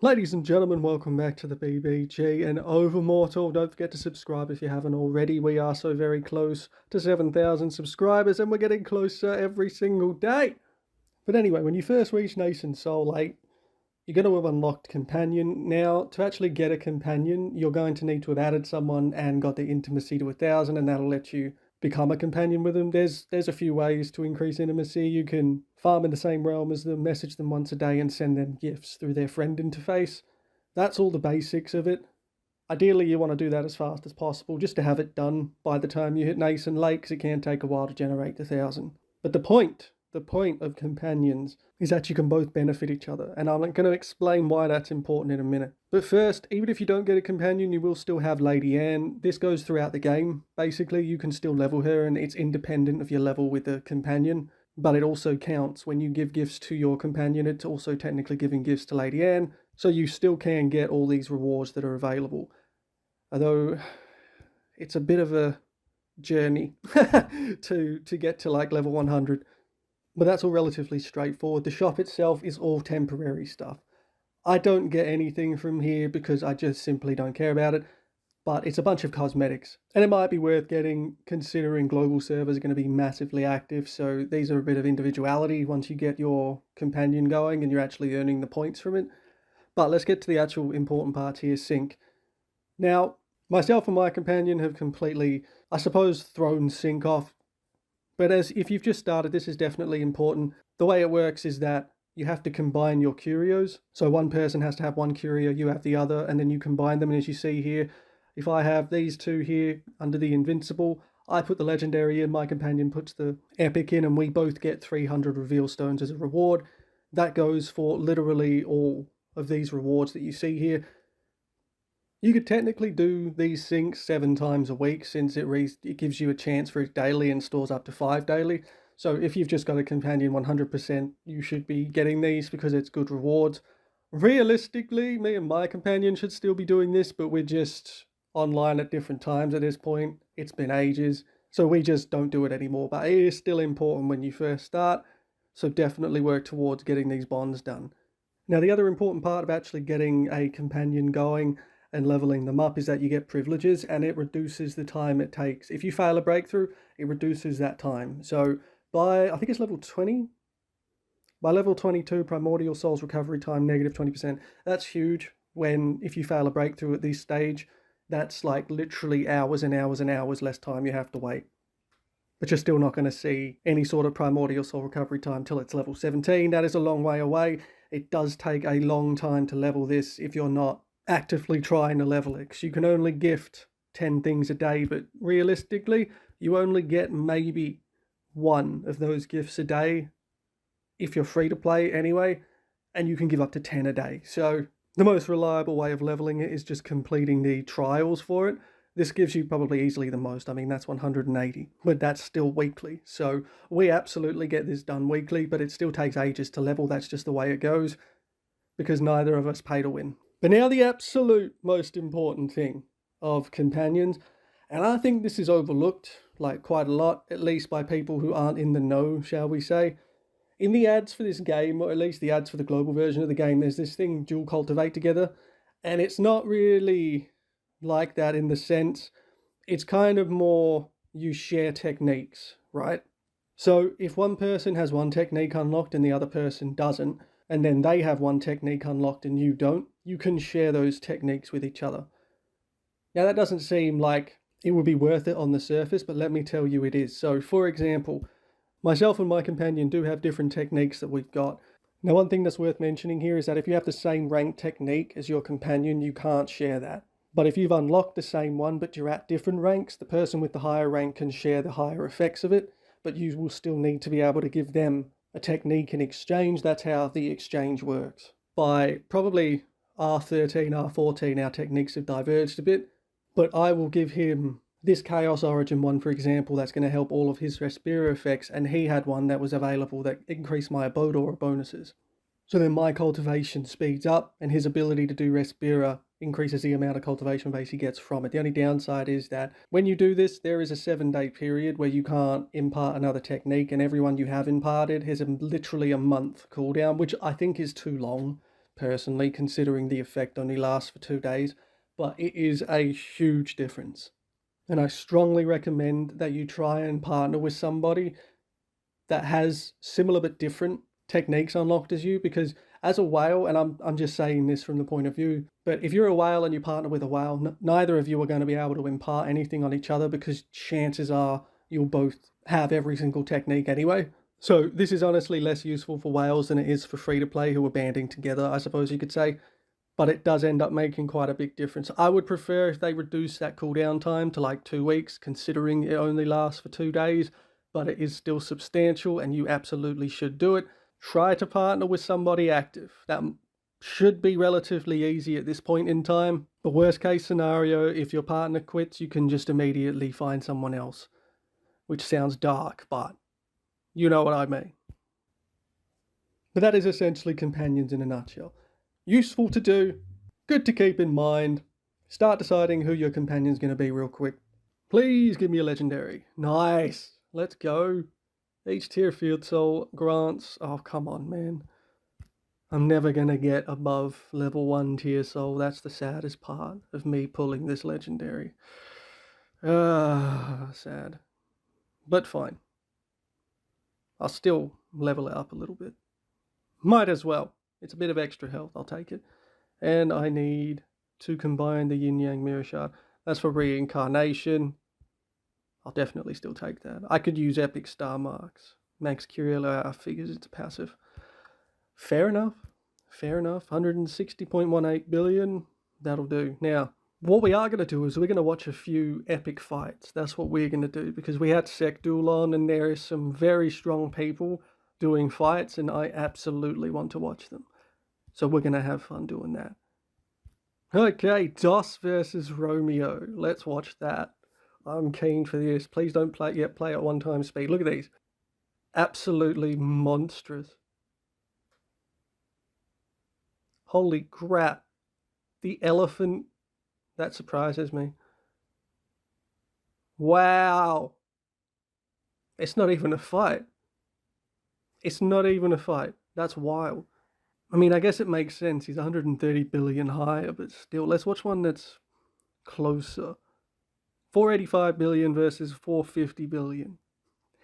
Ladies and gentlemen, welcome back to the BBG and Overmortal. Don't forget to subscribe if you haven't already. We are so very close to 7,000 subscribers and we're getting closer every single day. But anyway, when you first reach Nascent Soul 8, you're going to have unlocked Companion. Now, to actually get a Companion, you're going to need to have added someone and got the intimacy to 1,000, and that'll let you become a companion with them. There's a few ways to increase intimacy. You can farm in the same realm as them, message them once a day, and send them gifts through their friend interface. That's all the basics of it. Ideally, you want to do that as fast as possible, just to have it done by the time you hit Nascent Lake, because it can take a while to generate the 1,000. But the point of companions is that you can both benefit each other, and I'm going to explain why that's important in a minute. But first, even if you don't get a companion, you will still have Lady Anne. This goes throughout the game. Basically, you can still level her, and it's independent of your level with the companion, but it also counts. When you give gifts to your companion, it's also technically giving gifts to Lady Anne, so you still can get all these rewards that are available. Although, it's a bit of a journey to get to like level 100. But that's all relatively straightforward. The shop itself is all temporary stuff. I don't get anything from here because I just simply don't care about it, but it's a bunch of cosmetics. And it might be worth getting, considering global servers are going to be massively active, so these are a bit of individuality once you get your companion going and you're actually earning the points from it. But let's get to the actual important part here, sync. Now, myself and my companion have completely, I suppose, thrown sync off. But if you've just started, this is definitely important. The way it works is that you have to combine your curios. So one person has to have one curio, you have the other, and then you combine them. And as you see here, if I have these two here under the invincible, I put the legendary in, my companion puts the epic in, and we both get 300 reveal stones as a reward. That goes for literally all of these rewards that you see here. You could technically do these syncs 7 times a week, since it gives you a chance for it daily and stores up to 5 daily. So if you've just got a companion 100%, you should be getting these because it's good rewards. Realistically, me and my companion should still be doing this, but we're just online at different times at this point. It's been ages, so we just don't do it anymore. But it is still important when you first start, so definitely work towards getting these bonds done. Now, the other important part of actually getting a companion going and leveling them up is that you get privileges, and it reduces the time it takes. If you fail a breakthrough, it reduces that time. So by, I think it's level 20, by level 22, primordial souls recovery time negative 20%. That's huge. If you fail a breakthrough at this stage, that's like literally hours and hours and hours less time you have to wait. But you're still not going to see any sort of primordial soul recovery time till it's level 17. That is a long way away. It does take a long time to level this if you're not actively trying to level it, because you can only gift 10 things a day, but realistically you only get maybe 1 of those gifts a day if you're free to play anyway, and you can give up to 10 a day. So the most reliable way of leveling it is just completing the trials for it. This gives you probably easily the most. I mean, that's 180, but that's still weekly. So we absolutely get this done weekly, but it still takes ages to level. That's just the way it goes, because neither of us pay to win. But now the absolute most important thing of companions, and I think this is overlooked like quite a lot, at least by people who aren't in the know, shall we say. In the ads for this game, or at least the ads for the global version of the game, there's this thing, dual cultivate together, and it's not really like that in the sense, it's kind of more you share techniques, right? So if one person has one technique unlocked and the other person doesn't, and then they have one technique unlocked and you don't, you can share those techniques with each other. Now that doesn't seem like it would be worth it on the surface, but let me tell you it is. So for example, myself and my companion do have different techniques that we've got. Now one thing that's worth mentioning here is that if you have the same rank technique as your companion, you can't share that. But if you've unlocked the same one but you're at different ranks, the person with the higher rank can share the higher effects of it, but you will still need to be able to give them a technique in exchange. That's how the exchange works. By probably R13, R14, our techniques have diverged a bit, but I will give him this Chaos Origin one, for example, that's going to help all of his Respira effects, and he had one that was available that increased my Abode Aura bonuses. So then my cultivation speeds up, and his ability to do Respira increases the amount of cultivation base he gets from it. The only downside is that when you do this, there is a 7-day period where you can't impart another technique, and everyone you have imparted has literally a month cooldown, which I think is too long, personally, considering the effect only lasts for 2 days, but it is a huge difference. And I strongly recommend that you try and partner with somebody that has similar but different techniques unlocked as you, because as a whale, and I'm just saying this from the point of view, but if you're a whale and you partner with a whale, neither of you are going to be able to impart anything on each other, because chances are you'll both have every single technique anyway. So this is honestly less useful for whales than it is for free to play who are banding together, I suppose you could say. But it does end up making quite a big difference. I would prefer if they reduce that cooldown time to like 2 weeks, considering it only lasts for 2 days, but it is still substantial and you absolutely should do it. Try to partner with somebody active. That should be relatively easy at this point in time. The worst case scenario, if your partner quits, you can just immediately find someone else, which sounds dark, but you know what I mean. But that is essentially Companions in a nutshell. Useful to do, good to keep in mind. Start deciding who your companion's going to be real quick. Please give me a legendary. Nice. Let's go. Each tier field soul grants. Oh, come on, man. I'm never going to get above level 1 tier soul. That's the saddest part of me pulling this legendary. Sad. But fine. I'll still level it up a little bit. Might as well. It's a bit of extra health. I'll take it. And I need to combine the Yin Yang Mirror Shard. That's for reincarnation. I'll definitely still take that. I could use Epic Star Marks. Max Curio figures it's a passive. Fair enough. Fair enough. 160.18 billion. That'll do. Now, what we are going to do is we're going to watch a few epic fights. That's what we're going to do, because we had Sect Duel on and there is some very strong people doing fights and I absolutely want to watch them. So we're going to have fun doing that. Okay, DOS versus Romeo. Let's watch that. I'm keen for this. Please don't play at 1 times speed. Look at these. Absolutely monstrous. Holy crap. The elephant. That surprises me. Wow. It's not even a fight. It's not even a fight. That's wild. I mean, I guess it makes sense. He's 130 billion higher, but still. Let's watch one that's closer. 485 billion versus 450 billion.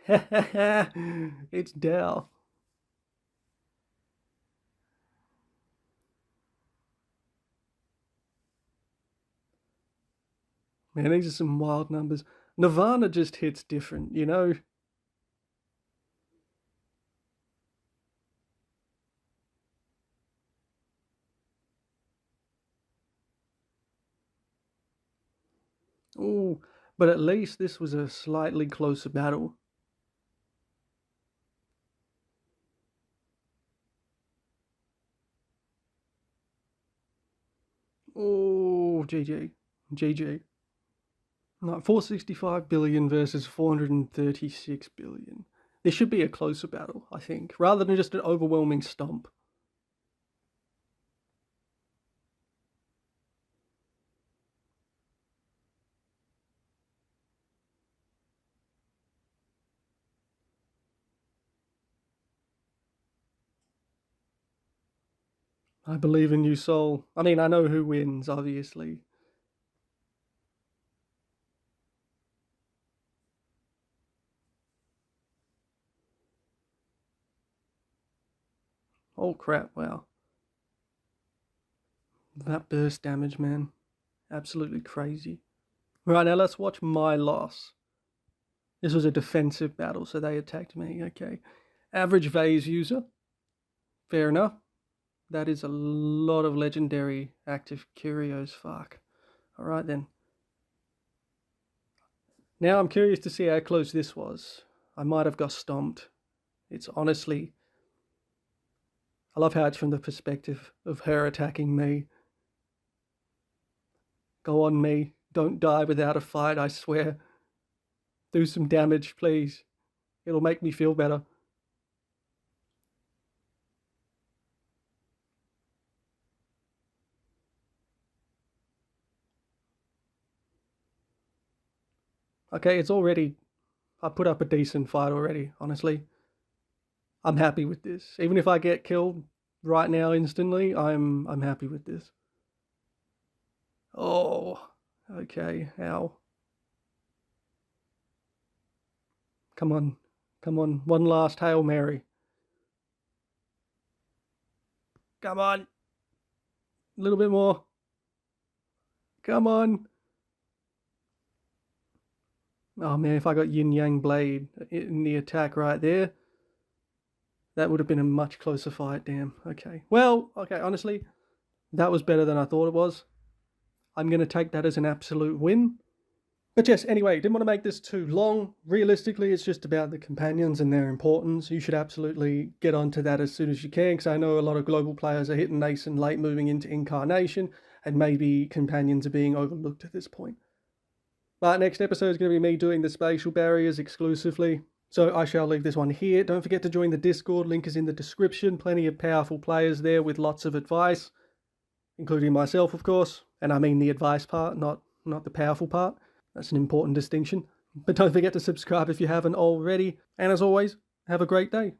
It's Dao. Man, these are some wild numbers. Nirvana just hits different, you know? Ooh, but at least this was a slightly closer battle. Oh, GG. GG. No, 465 billion versus 436 billion. This should be a closer battle, I think, rather than just an overwhelming stomp. I believe in you, Soul. I mean, I know who wins, obviously. Oh crap, wow. That burst damage, man. Absolutely crazy. Right, now let's watch my loss. This was a defensive battle, so they attacked me, okay. Average vase user. Fair enough. That is a lot of legendary active curios, fuck. Alright then. Now I'm curious to see how close this was. I might have got stomped. It's honestly... I love how it's from the perspective of her attacking me. Go on me. Don't die without a fight, I swear. Do some damage, please. It'll make me feel better. Okay, it's already... I put up a decent fight already, honestly. I'm happy with this. Even if I get killed, right now instantly, I'm happy with this. Oh, okay, ow. Come on, come on, one last Hail Mary. Come on, a little bit more. Come on. Oh man, if I got Yin Yang Blade in the attack right there, that would have been a much closer fight, damn. Okay. Well, okay, honestly, that was better than I thought it was. I'm going to take that as an absolute win. But yes, anyway, didn't want to make this too long. Realistically, it's just about the companions and their importance. You should absolutely get onto that as soon as you can, because I know a lot of global players are hitting nascent late, moving into Incarnation, and maybe companions are being overlooked at this point. But next episode is going to be me doing the spatial barriers exclusively. So I shall leave this one here. Don't forget to join the Discord, link is in the description. Plenty of powerful players there with lots of advice, including myself, of course. And I mean the advice part, not the powerful part. That's an important distinction. But don't forget to subscribe if you haven't already. And as always, have a great day.